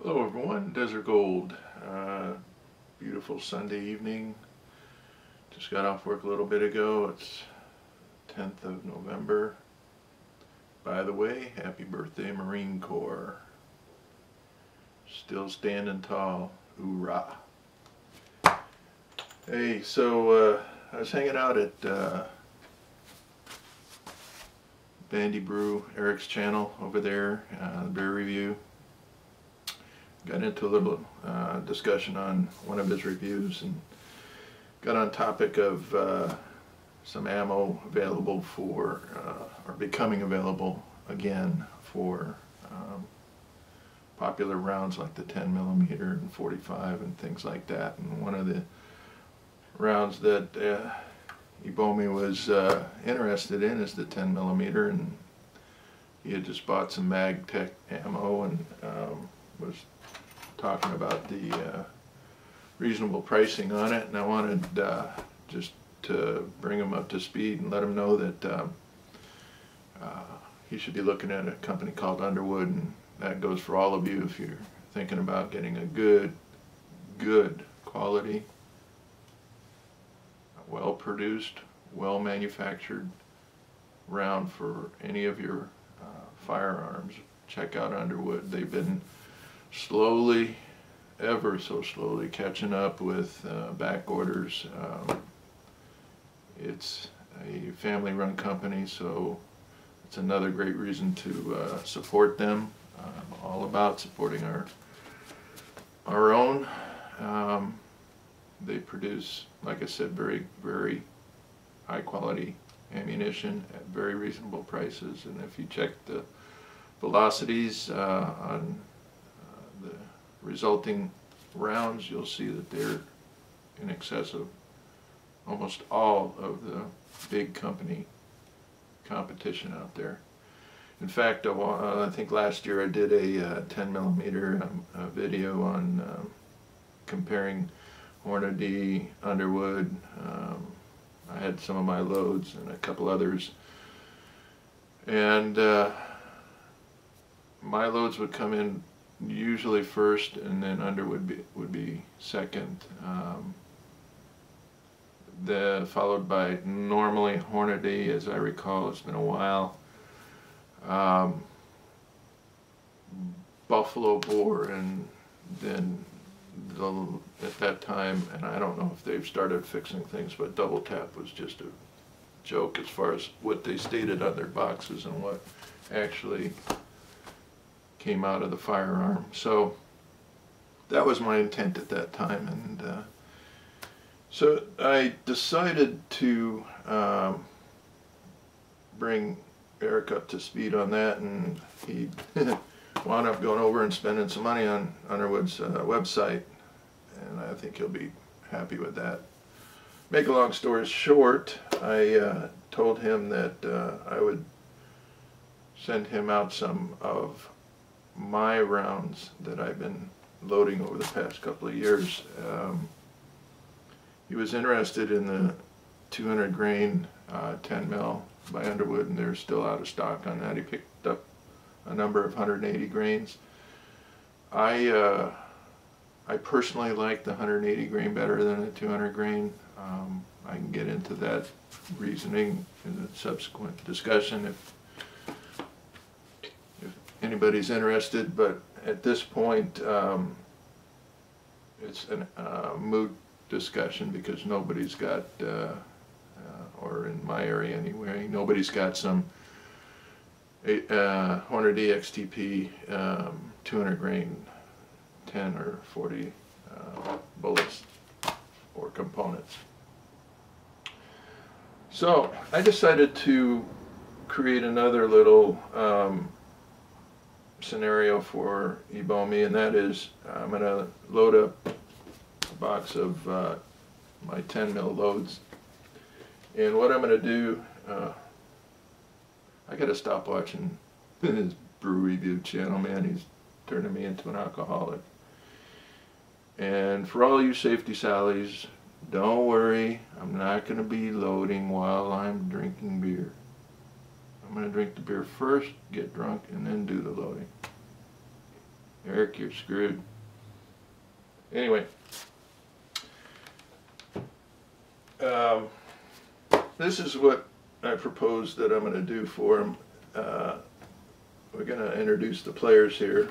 Hello everyone, Desert Gold. Beautiful Sunday evening. Just got off work a little bit ago. It's 10th of November. By the way, happy birthday Marine Corps. Still standing tall. Hoorah. Hey, so I was hanging out at Bandy Brew, Eric's channel over there, beer review. Got into a little discussion on one of his reviews and got on topic of some ammo available for, or becoming available again for popular rounds like the 10mm and 45 and things like that. And one of the rounds that Ebomey was interested in is the 10mm, and he had just bought some MagTech ammo and was talking about the reasonable pricing on it, and I wanted just to bring him up to speed and let him know that he should be looking at a company called Underwood, and that goes for all of you if you're thinking about getting a good quality, well produced, well manufactured round for any of your firearms. Check out Underwood. They've been slowly, ever so slowly, catching up with back orders. It's a family-run company, so it's another great reason to support them. I'm all about supporting our own. They produce, like I said, very high-quality ammunition at very reasonable prices, and if you check the velocities on the resulting rounds, you'll see that they're in excess of almost all of the big company competition out there. In fact, I think last year I did a 10mm video on comparing Hornady, Underwood. I had some of my loads and a couple others, and my loads would come in usually first, and then Underwood would be second. Followed by normally Hornady, as I recall. It's been a while. Buffalo Bore, and then at that time, and I don't know if they've started fixing things, but Double Tap was just a joke as far as what they stated on their boxes and what actually came out of the firearm. So that was my intent at that time, and so I decided to bring Eric up to speed on that, and he wound up going over and spending some money on Underwood's website, and I think he'll be happy with that. Make a long story short, I told him that I would send him out some of my rounds that I've been loading over the past couple of years. He was interested in the 200 grain 10mm by Underwood, and they're still out of stock on that. He picked up a number of 180 grains. I personally like the 180 grain better than the 200 grain. I can get into that reasoning in a subsequent discussion if anybody's interested, but at this point it's a moot discussion because nobody's got, or in my area anyway, nobody's got some Hornady XTP 200 grain 10 or 40 bullets or components. So I decided to create another little scenario for Ebomey, and that is I'm going to load up a box of my 10mm loads, and what I'm going to do, I got to stop watching his brew review channel, man. He's turning me into an alcoholic. And for all you safety sallies, don't worry, I'm not going to be loading while I'm drinking beer. I'm going to drink the beer first, get drunk, and then do the loading. Eric, you're screwed. Anyway, this is what I propose that I'm going to do for him. We're going to introduce the players here.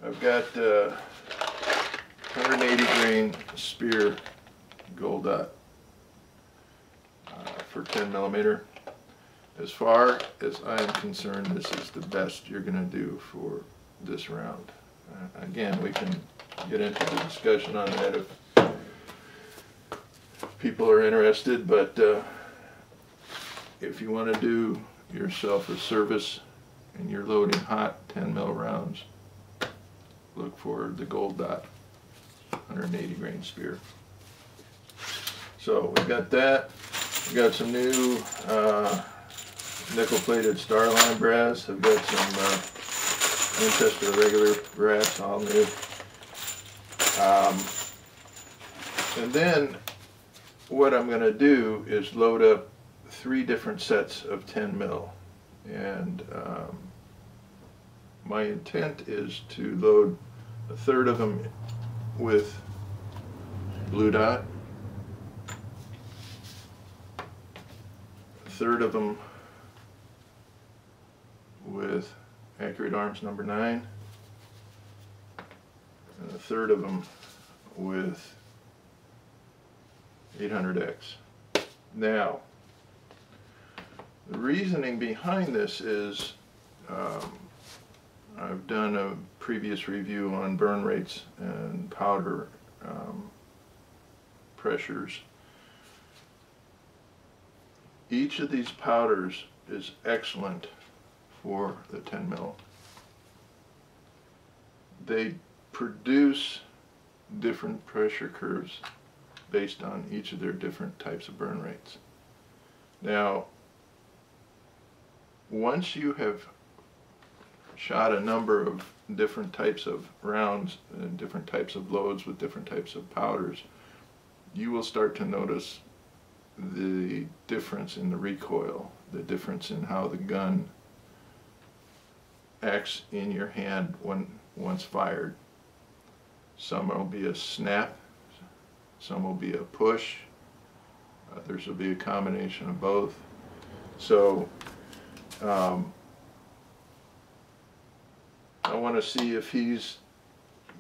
I've got 180 grain spear gold dot for 10mm. As far as I am concerned, this is the best you're going to do for this round. Again, we can get into the discussion on that if people are interested, but if you want to do yourself a service and you're loading hot 10mm rounds, look for the gold dot 180 grain spear. So we've got that. We've got some new nickel plated Starline brass. I've got some Winchester regular brass, all new. And then what I'm going to do is load up 3 different sets of 10mm, and my intent is to load a third of them with blue dot, a third of them with Accurate Arms number 9, and a third of them with 800X. Now, the reasoning behind this is I've done a previous review on burn rates and powder pressures. Each of these powders is excellent for the 10mm. They produce different pressure curves based on each of their different types of burn rates. Now, once you have shot a number of different types of rounds and different types of loads with different types of powders, you will start to notice the difference in the recoil, the difference in how the gun acts in your hand once fired. Some will be a snap, some will be a push, others will be a combination of both. So I want to see if he's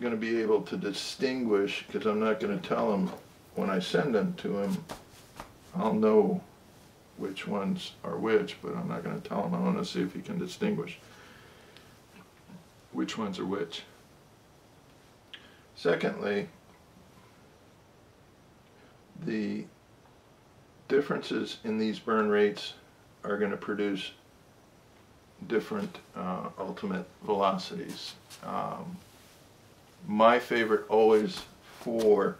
going to be able to distinguish, because I'm not going to tell him when I send them to him. I'll know which ones are which, but I'm not going to tell him. I want to see if he can distinguish which ones are which. Secondly, the differences in these burn rates are going to produce different ultimate velocities. My favorite always for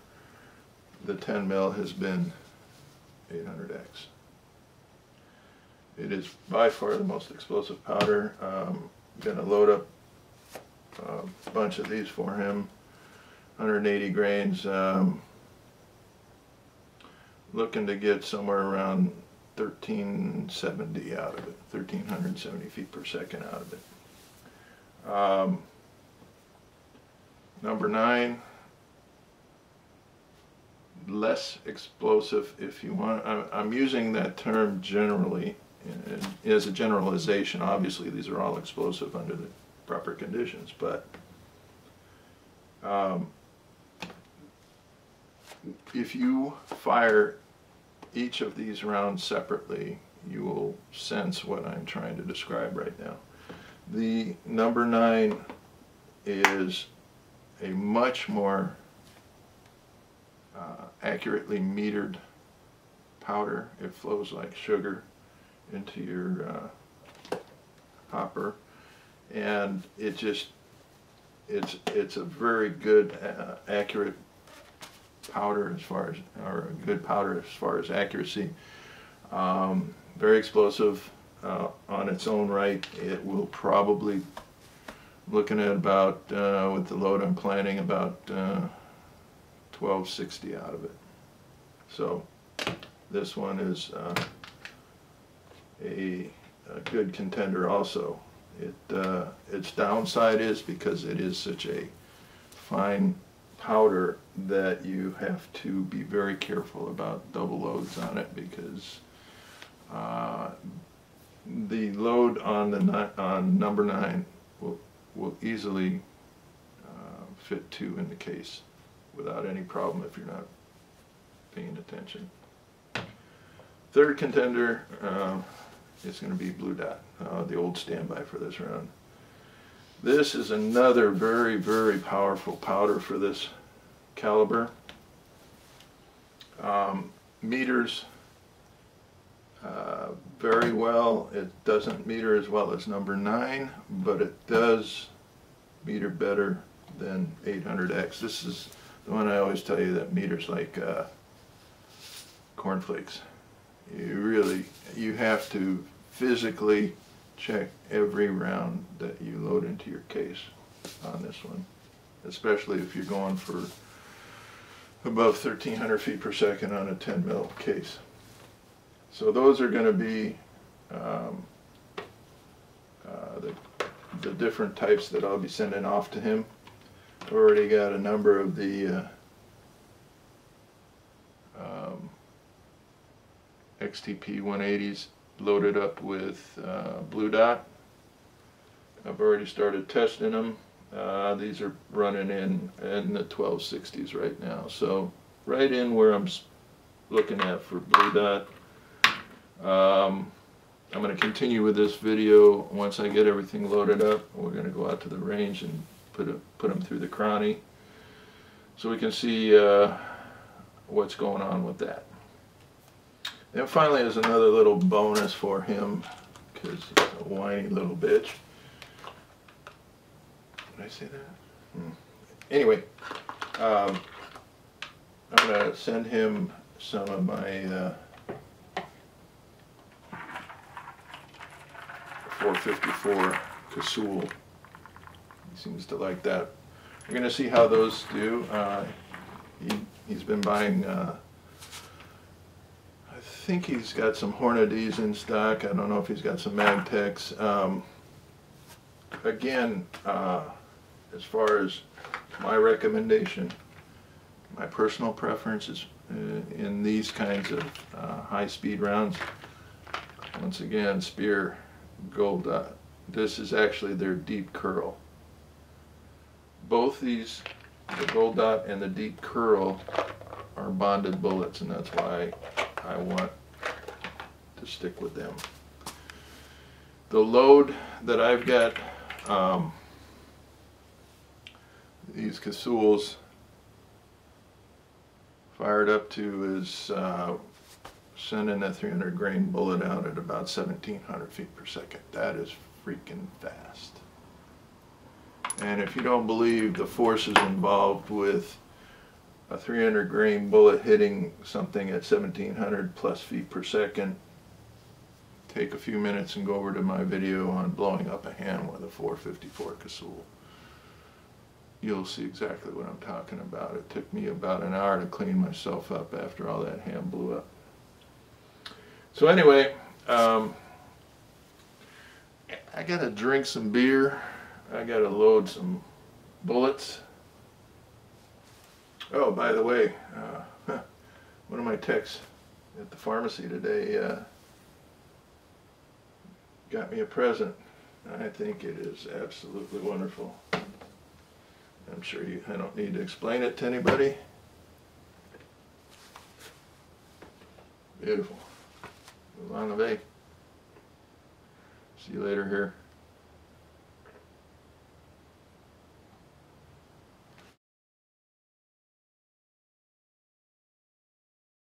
the 10mm has been 800X. It is by far the most explosive powder. I'm going to load up a bunch of these for him, 180 grains. Looking to get somewhere around 1370 out of it, 1370 feet per second out of it. Number 9, less explosive if you want. I'm using that term generally as a generalization. Obviously these are all explosive under the proper conditions, but if you fire each of these rounds separately, you will sense what I'm trying to describe right now. The number 9 is a much more accurately metered powder. It flows like sugar into your hopper, and it's a very good accurate powder as far as, or a good powder as far as accuracy. Very explosive on its own right. It will probably, looking at about, with the load I'm planning, about 1260 out of it. So this one is a good contender also. Its downside is because it is such a fine powder that you have to be very careful about double loads on it, because the load on number 9 will easily fit 2 in the case without any problem if you're not paying attention. Third contender is going to be Blue Dot, the old standby for this round. This is another very, very powerful powder for this caliber. Meters very well. It doesn't meter as well as number 9, but it does meter better than 800X. This is the one I always tell you that meters like cornflakes. You have to physically check every round that you load into your case on this one, especially if you're going for above 1,300 feet per second on a 10 mil case. So those are going to be the different types that I'll be sending off to him. I've already got a number of the XTP 180s loaded up with Blue Dot. I've already started testing them. These are running in the 1260s right now, so right in where I'm looking at for Blue Dot. I'm going to continue with this video once I get everything loaded up. We're going to go out to the range and put them through the chrony so we can see what's going on with that. And finally, there's another little bonus for him, because he's a whiny little bitch. Did I say that? Anyway, I'm going to send him some of my 454 Casul. He seems to like that. We're going to see how those do. He's been buying, I think he's got some Hornadys in stock. I don't know if he's got some Magtecs. Again, as far as my recommendation, my personal preference is in these kinds of high-speed rounds. Once again, Spear Gold Dot. This is actually their deep curl. Both these, the Gold Dot and the deep curl, are bonded bullets, and that's why I want to stick with them. The load that I've got these Casuls fired up to is sending a 300 grain bullet out at about 1,700 feet per second. That is freaking fast. And if you don't believe the forces involved with a 300 grain bullet hitting something at 1,700 plus feet per second, take a few minutes and go over to my video on blowing up a hand with a 454 Casul. You'll see exactly what I'm talking about. It took me about an hour to clean myself up after all that hand blew up. So anyway, I gotta drink some beer. I gotta load some bullets. Oh, by the way, one of my techs at the pharmacy today got me a present. I think it is absolutely wonderful. I'm sure I don't need to explain it to anybody. Beautiful. Long of a. See you later here.